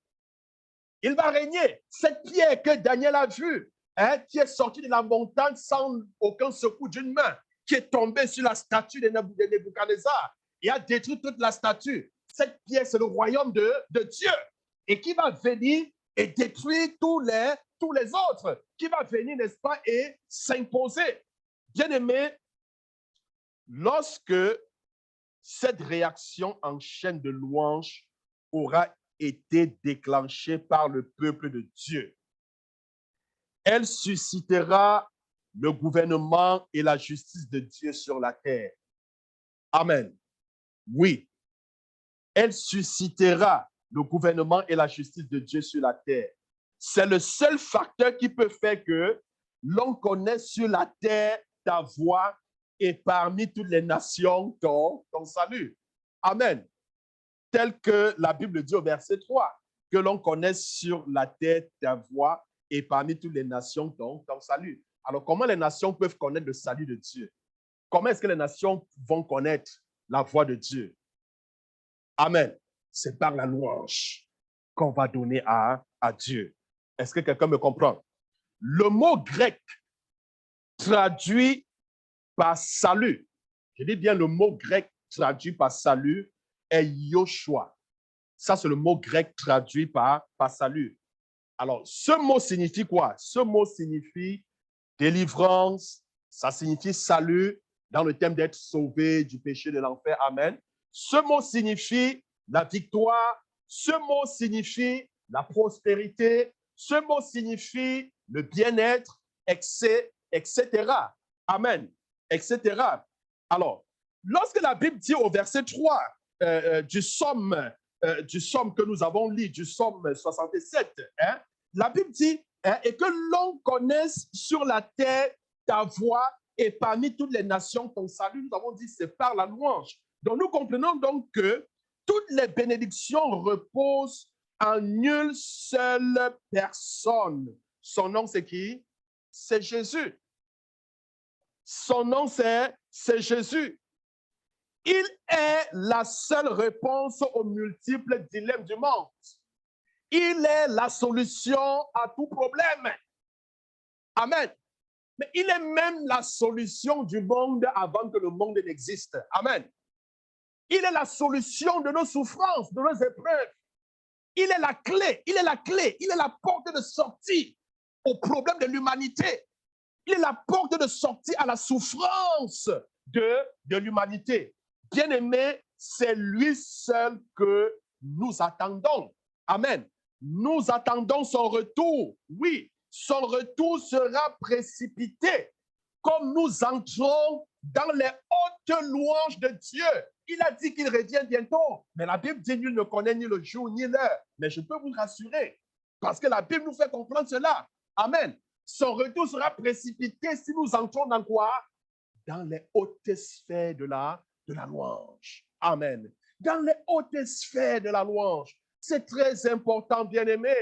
Il va régner. Cette pierre que Daniel a vue, qui est sortie de la montagne sans aucun secours d'une main, qui est tombée sur la statue de Nebuchadnezzar et a détruit toute la statue. Cette pierre, c'est le royaume de Dieu et qui va venir et détruire tous les autres, qui va venir, n'est-ce pas, et s'imposer. Bien-aimé, lorsque cette réaction en chaîne de louange aura été déclenchée par le peuple de Dieu, elle suscitera le gouvernement et la justice de Dieu sur la terre. Amen. Oui, elle suscitera le gouvernement et la justice de Dieu sur la terre. C'est le seul facteur qui peut faire que l'on connaît sur la terre ta voix et parmi toutes les nations ton salut. Amen. Tel que la Bible dit au verset 3, que l'on connaisse sur la terre ta voix et parmi toutes les nations ton salut. Alors, comment les nations peuvent connaître le salut de Dieu? Comment est-ce que les nations vont connaître la voix de Dieu? Amen. C'est par la louange qu'on va donner à Dieu. Est-ce que quelqu'un me comprend? Le mot grec traduit par salut, je dis bien le mot grec traduit par salut, est Yoshua. Ça, c'est le mot grec traduit par salut. Alors, ce mot signifie quoi? Ce mot signifie délivrance, Ça signifie salut dans le thème d'être sauvé du péché de l'enfer. Amen. Ce mot signifie la victoire. Ce mot signifie la prospérité. Ce mot signifie le bien-être, etc. Amen. Etc. Alors, lorsque la Bible dit au verset 3 du psaume que nous avons lu, du psaume 67, hein, la Bible dit et que l'on connaisse sur la terre ta voix et parmi toutes les nations ton salut. Nous avons dit c'est par la louange. Donc nous comprenons donc que toutes les bénédictions reposent en une seule personne. Son nom c'est qui? C'est Jésus. Son nom c'est Jésus. Il est la seule réponse aux multiples dilemmes du monde. Il est la solution à tout problème. Amen. Mais il est même la solution du monde avant que le monde n'existe. Amen. Il est la solution de nos souffrances, de nos épreuves. Il est la clé, il est la clé, il est la porte de sortie au problème de l'humanité. Il est la porte de sortie à la souffrance de l'humanité. Bien-aimé, c'est lui seul que nous attendons. Amen. Nous attendons son retour. Oui, son retour sera précipité comme nous entrons dans les hautes louanges de Dieu. Il a dit qu'il revient bientôt, mais la Bible dit nul ne connaît ni le jour ni l'heure. Mais je peux vous rassurer, parce que la Bible nous fait comprendre cela. Amen. Son retour sera précipité si nous entrons dans quoi? Dans les hautes sphères de la louange. Amen. Dans les hautes sphères de la louange. C'est très important, bien-aimé.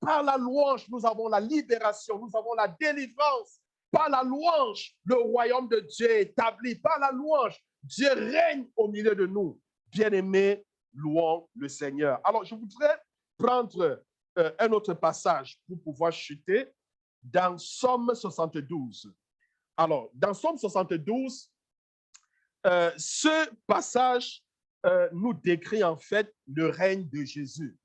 Par la louange, nous avons la libération, nous avons la délivrance. Par la louange, le royaume de Dieu est établi. Par la louange, Dieu règne au milieu de nous. Bien-aimés, louons le Seigneur. Alors, je voudrais prendre un autre passage pour pouvoir chuter dans Psaume 72. Alors, dans Psaume 72, ce passage nous décrit en fait le règne de Jésus.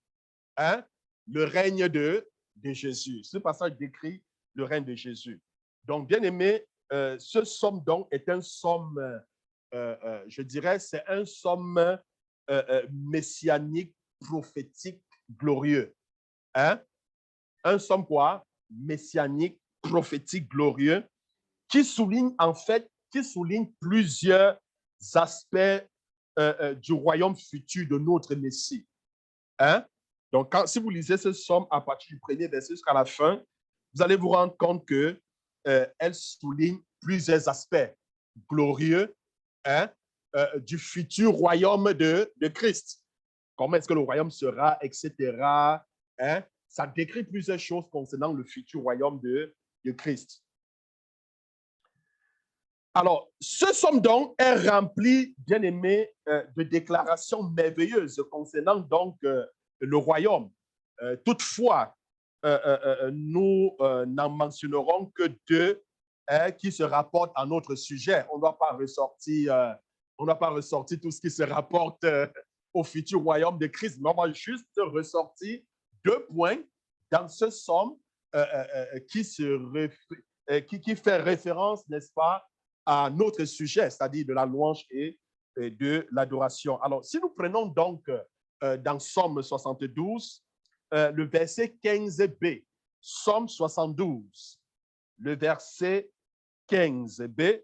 Hein? Le règne de Jésus. Ce passage décrit le règne de Jésus. Donc, bien aimé, ce psaume donc est un psaume, je dirais, c'est un psaume messianique, prophétique, glorieux. Hein? Un psaume quoi? Messianique, prophétique, glorieux, qui souligne en fait, plusieurs aspects du royaume futur de notre Messie. Hein? Donc, si vous lisez ce psaume à partir du premier verset jusqu'à la fin, vous allez vous rendre compte que elle souligne plusieurs aspects glorieux, hein, du futur royaume de Christ. Comment est-ce que le royaume sera, etc. Hein? Ça décrit plusieurs choses concernant le futur royaume de Christ. Alors, ce psaume donc est rempli, bien aimé, de déclarations merveilleuses concernant donc le royaume. Toutefois, nous n'en mentionnerons que deux qui se rapportent à notre sujet. On ne doit pas ressortir tout ce qui se rapporte au futur royaume de Christ, mais on va juste ressortir deux points dans ce psaume qui fait référence, n'est-ce pas, à notre sujet, c'est-à-dire de la louange et de l'adoration. Alors, si nous prenons donc dans Psaume 72, le verset 15b, Psaume 72, le verset 15b,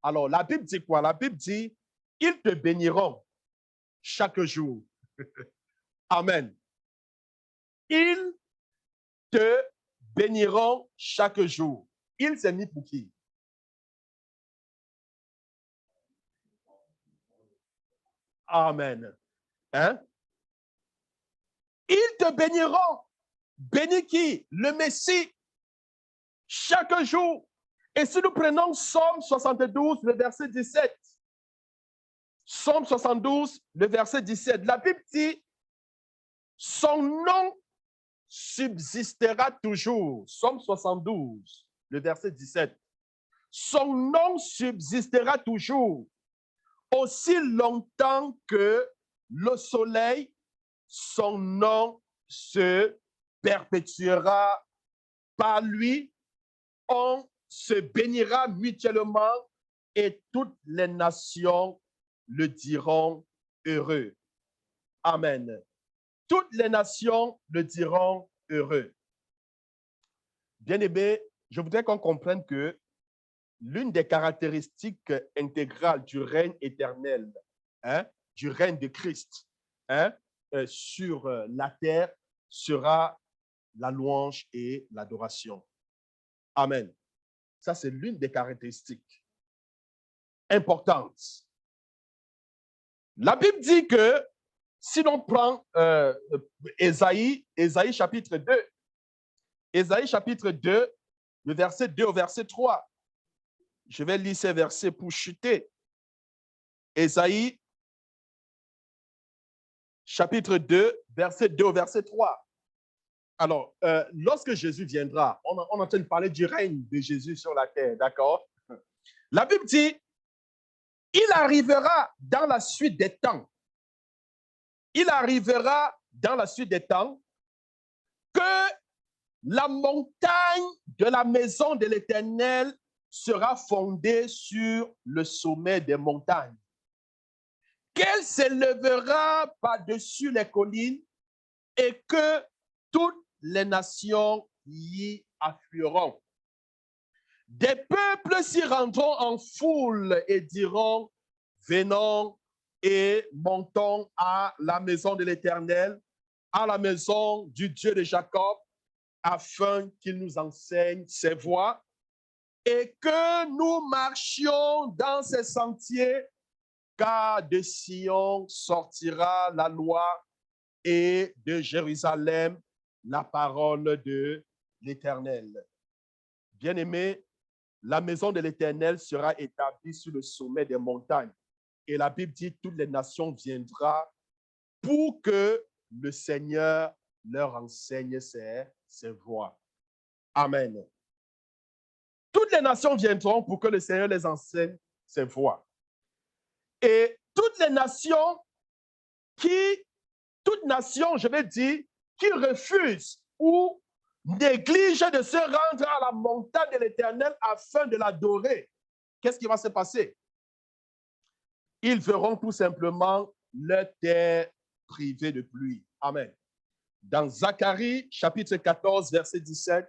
alors la Bible dit quoi? La Bible dit, ils te béniront chaque jour. Amen. Ils te béniront chaque jour. Il s'est mis pour qui? Amen. Hein? Ils te béniront. Bénis qui? Le Messie. Chaque jour. Et si nous prenons Psaume 72, le verset 17. Psaume 72, le verset 17. La Bible dit, son nom subsistera toujours. Psaume 72, le verset 17. Son nom subsistera toujours. Aussi longtemps que le soleil, son nom se perpétuera. Par lui, on se bénira mutuellement et toutes les nations le diront heureux. Amen. Toutes les nations le diront heureux. Bien-aimés, je voudrais qu'on comprenne que l'une des caractéristiques intégrales du règne éternel, du règne de Christ sur la terre sera la louange et l'adoration. Amen. Ça, c'est l'une des caractéristiques importantes. La Bible dit que si l'on prend Ésaïe chapitre 2, Ésaïe chapitre 2, le verset 2 au verset 3. Je vais lire ces versets pour chuter. Ésaïe chapitre 2, verset 2 au verset 3. Alors, lorsque Jésus viendra, on est en train de parler du règne de Jésus sur la terre, d'accord? La Bible dit, il arrivera dans la suite des temps. Il arrivera dans la suite des temps que la montagne de la maison de l'Éternel sera fondée sur le sommet des montagnes, qu'elle s'élèvera par-dessus les collines et que toutes les nations y afflueront. Des peuples s'y rendront en foule et diront, venons et montons à la maison de l'Éternel, à la maison du Dieu de Jacob, afin qu'il nous enseigne ses voies et que nous marchions dans ses sentiers, car de Sion sortira la loi et de Jérusalem la parole de l'Éternel. Bien-aimés, la maison de l'Éternel sera établie sur le sommet des montagnes. Et la Bible dit, toutes les nations viendront pour que le Seigneur leur enseigne ses voies. Amen. Toutes les nations viendront pour que le Seigneur les enseigne ses voies. Et toutes les nations je vais dire, qui refusent ou négligent de se rendre à la montagne de l'Éternel afin de l'adorer, qu'est-ce qui va se passer? Ils verront tout simplement leur terre privée de pluie. Amen. Dans Zacharie, chapitre 14, verset 17,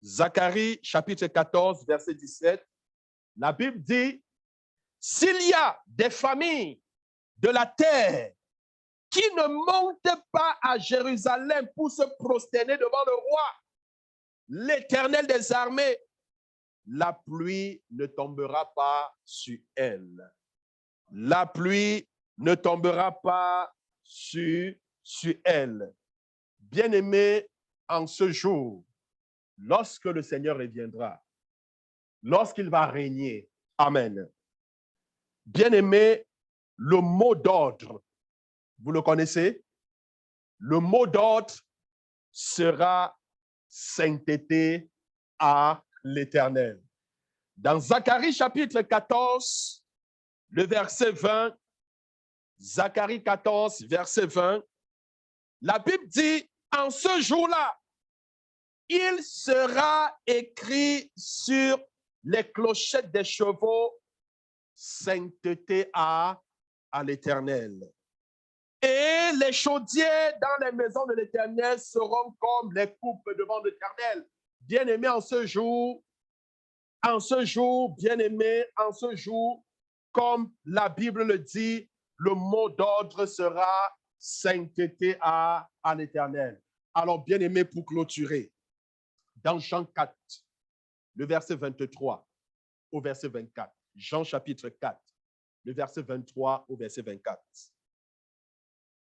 Zacharie, chapitre 14, verset 17, la Bible dit, s'il y a des familles de la terre qui ne montent pas à Jérusalem pour se prosterner devant le roi, l'Éternel des armées, la pluie ne tombera pas sur elle. La pluie ne tombera pas sur elle. Bien-aimés, en ce jour, lorsque le Seigneur reviendra, lorsqu'il va régner, amen. Bien-aimés, le mot d'ordre, vous le connaissez? Le mot d'ordre sera sainteté à l'Éternel. Dans Zacharie chapitre 14, le verset 20, Zacharie 14, verset 20, la Bible dit, en ce jour-là, il sera écrit sur les clochettes des chevaux, sainteté à l'Éternel. Et les chaudiers dans les maisons de l'Éternel seront comme les coupes devant l'Éternel. Bien-aimés, en ce jour, bien-aimés, en ce jour, comme la Bible le dit, le mot d'ordre sera sainteté à l'Éternel. Alors, bien-aimés, pour clôturer, dans Jean 4, le verset 23 au verset 24, Jean chapitre 4, le verset 23 au verset 24.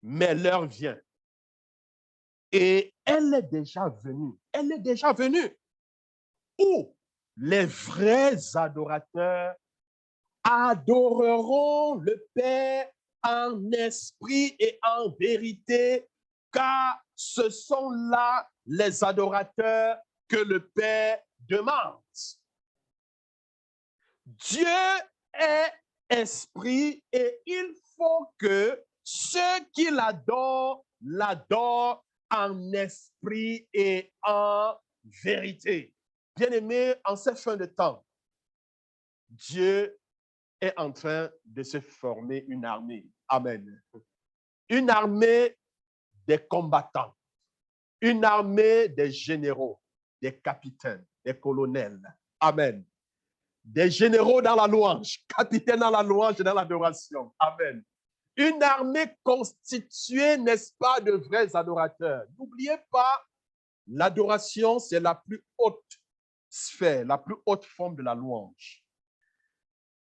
Mais l'heure vient et elle est déjà venue, où les vrais adorateurs adoreront le Père en esprit et en vérité, car ce sont là les adorateurs que le Père demande. Dieu est esprit et il faut que ceux qui l'adorent en esprit et en vérité. Bien-aimés, en cette fin de temps, Dieu est en train de se former une armée. Amen. Une armée des combattants, une armée des généraux, des capitaines, des colonels. Amen. Des généraux dans la louange, capitaines dans la louange et dans l'adoration. Amen. Une armée constituée, n'est-ce pas, de vrais adorateurs. N'oubliez pas, l'adoration, c'est la plus haute sphère, la plus haute forme de la louange.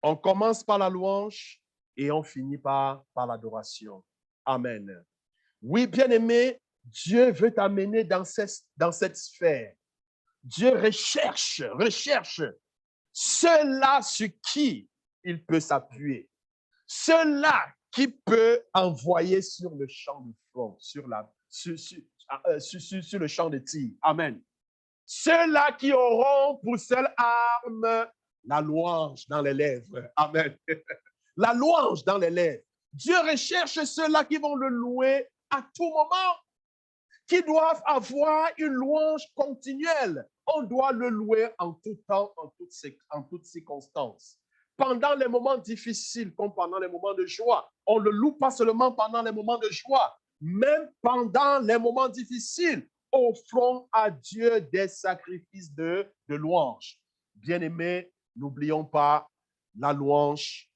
On commence par la louange et on finit par l'adoration. Amen. Oui, bien-aimé, Dieu veut t'amener dans cette sphère. Dieu recherche ceux-là sur qui il peut s'appuyer. Ceux-là qui peut envoyer sur le champ de front, sur le champ de tir. Amen. Ceux-là qui auront pour seule arme la louange dans les lèvres. Amen. La louange dans les lèvres. Dieu recherche ceux-là qui vont le louer à tout moment, qui doivent avoir une louange continuelle. On doit le louer en tout temps, en toutes circonstances. Pendant les moments difficiles comme pendant les moments de joie. On ne le loue pas seulement pendant les moments de joie, même pendant les moments difficiles. Offrons à Dieu des sacrifices de louange. Bien-aimés, n'oublions pas, la louange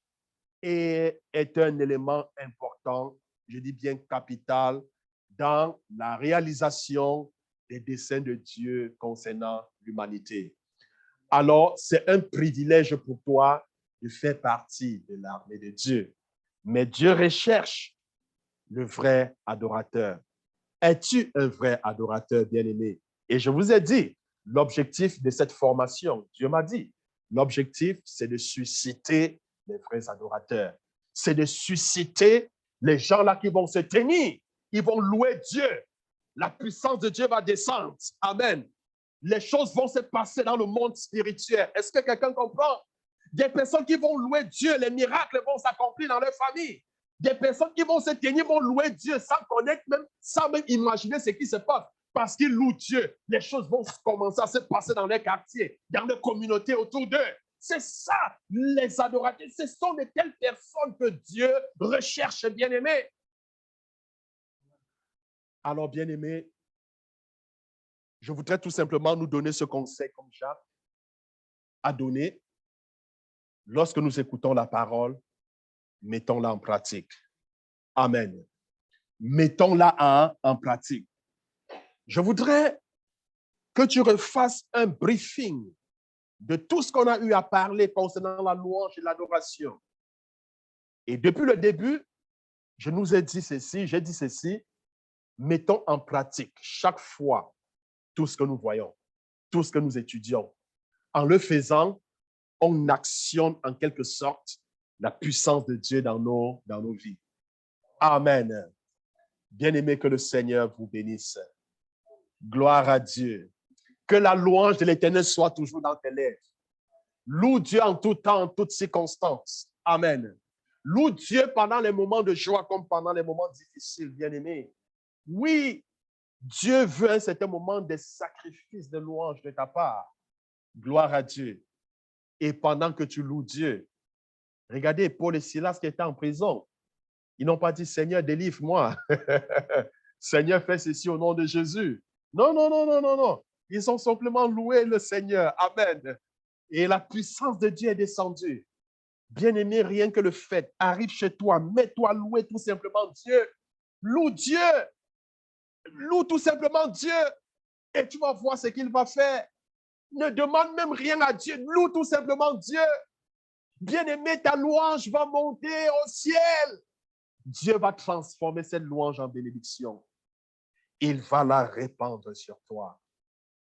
est un élément important, je dis bien capital, dans la réalisation des desseins de Dieu concernant l'humanité. Alors, c'est un privilège pour toi de faire partie de l'armée de Dieu. Mais Dieu recherche le vrai adorateur. Es-tu un vrai adorateur, bien-aimé? Et je vous ai dit, l'objectif de cette formation, Dieu m'a dit, l'objectif, c'est de susciter les vrais adorateurs. C'est de susciter les gens là qui vont se tenir. Ils vont louer Dieu. La puissance de Dieu va descendre. Amen. Les choses vont se passer dans le monde spirituel. Est-ce que quelqu'un comprend? Des personnes qui vont louer Dieu, les miracles vont s'accomplir dans leur famille. Des personnes qui vont se tenir, vont louer Dieu sans connaître, même sans même imaginer ce qui se passe. Parce qu'ils louent Dieu, les choses vont commencer à se passer dans les quartiers, dans les communautés autour d'eux. C'est ça, les adorateurs. Ce sont de telles personnes que Dieu recherche, bien-aimés. Alors, bien-aimés, je voudrais tout simplement nous donner ce conseil comme Jacques a donné. Lorsque nous écoutons la parole, mettons-la en pratique. Amen. Mettons-la en pratique. Je voudrais que tu refasses un briefing de tout ce qu'on a eu à parler concernant la louange et l'adoration. Et depuis le début, je nous ai dit ceci, j'ai dit ceci, mettons en pratique chaque fois tout ce que nous voyons, tout ce que nous étudions. En le faisant, on actionne en quelque sorte la puissance de Dieu dans nos vies. Amen. Bien-aimé, que le Seigneur vous bénisse. Gloire à Dieu. Que la louange de l'Éternel soit toujours dans tes lèvres. Loue Dieu en tout temps, en toutes circonstances. Amen. Loue Dieu pendant les moments de joie comme pendant les moments difficiles, bien-aimé. Oui, Dieu veut à un certain moment des sacrifices de louange de ta part. Gloire à Dieu. Et pendant que tu loues Dieu, regardez Paul et Silas qui étaient en prison. Ils n'ont pas dit, Seigneur, délivre-moi. Seigneur, fais ceci au nom de Jésus. Non, non, non, non, non, non. Ils ont simplement loué le Seigneur. Amen. Et la puissance de Dieu est descendue. Bien-aimé, rien que le fait, arrive chez toi, mets-toi louer tout simplement Dieu. Loue Dieu. Loue tout simplement Dieu. Et tu vas voir ce qu'il va faire. Ne demande même rien à Dieu. Loue tout simplement Dieu. Bien-aimé, ta louange va monter au ciel. Dieu va transformer cette louange en bénédiction. Il va la répandre sur toi.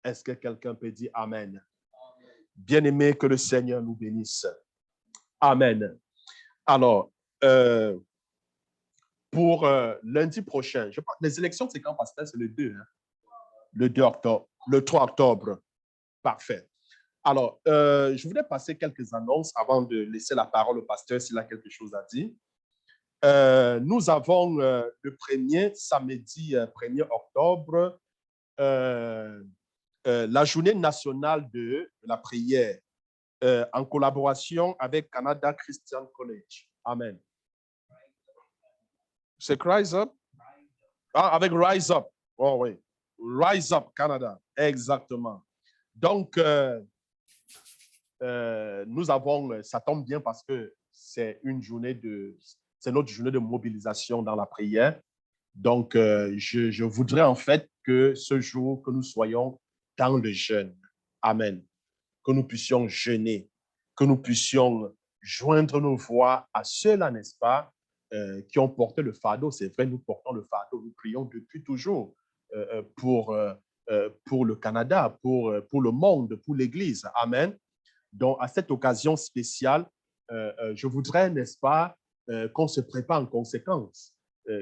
Est-ce que quelqu'un peut dire Amen? Bien-aimé, que le Seigneur nous bénisse. Amen. Alors, pour lundi prochain, je pense, les élections, c'est quand, pasteur? C'est le 2, hein? Le 2 octobre, le 3 octobre. Parfait. Alors, je voulais passer quelques annonces avant de laisser la parole au pasteur s'il a quelque chose à dire. Nous avons le samedi 1er octobre, la journée nationale de la prière en collaboration avec Canada Christian College. Amen. C'est Rise Up? Ah, avec Rise Up. Oh oui. Rise Up Canada. Exactement. Donc, nous avons, ça tombe bien parce que c'est notre journée de mobilisation dans la prière. Donc, je voudrais en fait que ce jour, que nous soyons dans le jeûne. Amen. Que nous puissions jeûner, que nous puissions joindre nos voix à ceux-là, n'est-ce pas, qui ont porté le fardeau. C'est vrai, nous portons le fardeau, nous prions depuis toujours pour le Canada, pour le monde, pour l'Église. Amen. Donc, à cette occasion spéciale, je voudrais, n'est-ce pas, qu'on se prépare en conséquence,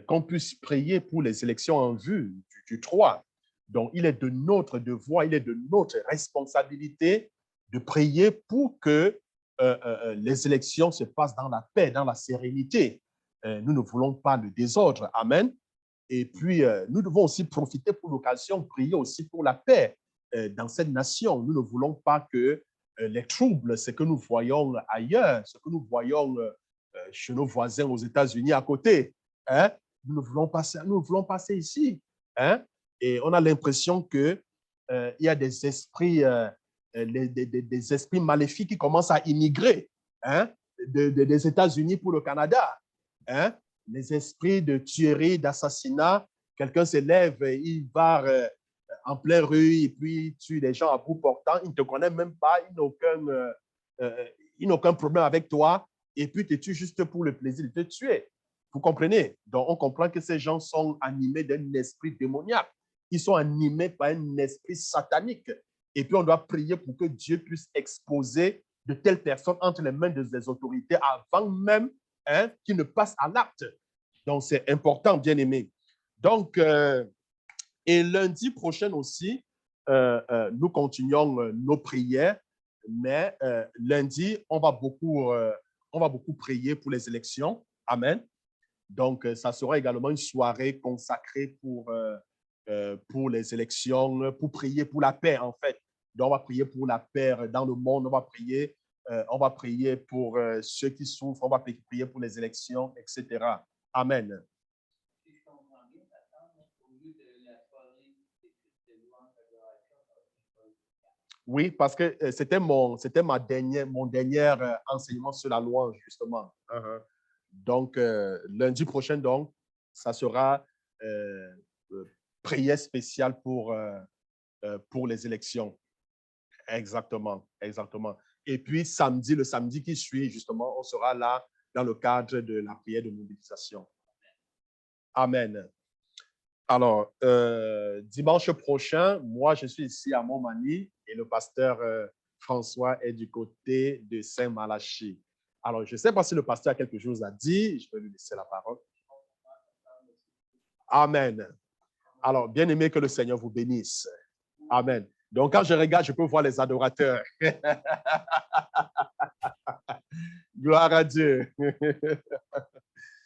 qu'on puisse prier pour les élections en vue du 3. Donc, il est de notre devoir, il est de notre responsabilité de prier pour que les élections se passent dans la paix, dans la sérénité. Nous ne voulons pas le désordre. Amen. Et puis, nous devons aussi profiter pour l'occasion, prier aussi pour la paix dans cette nation. Nous ne voulons pas que les troubles, ce que nous voyons ailleurs, ce que nous voyons chez nos voisins aux États-Unis à côté, hein, nous voulons passer ici. Hein, et on a l'impression qu'il y a des esprits, des esprits maléfiques qui commencent à immigrer hein, des États-Unis pour le Canada. Hein, les esprits de tuerie, d'assassinat, quelqu'un se lève, il va en pleine rue et puis tue les gens à bout portant, il ne te connaît même pas, il n'a aucun problème avec toi et puis te tue juste pour le plaisir de te tuer. Vous comprenez? Donc, on comprend que ces gens sont animés d'un esprit démoniaque. Ils sont animés par un esprit satanique. Et puis, on doit prier pour que Dieu puisse exposer de telles personnes entre les mains des autorités avant même hein, qu'ils ne passent à l'acte. Donc, c'est important, bien aimé. Donc, et lundi prochain aussi, nous continuons nos prières, mais lundi, on va beaucoup prier pour les élections. Amen. Donc, ça sera également une soirée consacrée pour les élections, pour prier pour la paix, en fait. Donc, on va prier pour la paix dans le monde, on va prier pour ceux qui souffrent, on va prier pour les élections, etc. Amen. Oui, parce que c'était mon dernier enseignement sur la louange, justement. Donc, lundi prochain, donc, ça sera prière spéciale pour les élections. Exactement, exactement. Et puis, le samedi qui suit, justement, on sera là dans le cadre de la prière de mobilisation. Amen. Alors, dimanche prochain, moi, je suis ici à Montmagny et le pasteur François est du côté de Saint-Malachie. Alors, je ne sais pas si le pasteur a quelque chose à dire. Je vais lui laisser la parole. Amen. Alors, bien aimé, que le Seigneur vous bénisse. Amen. Donc, quand je regarde, je peux voir les adorateurs. Gloire à Dieu.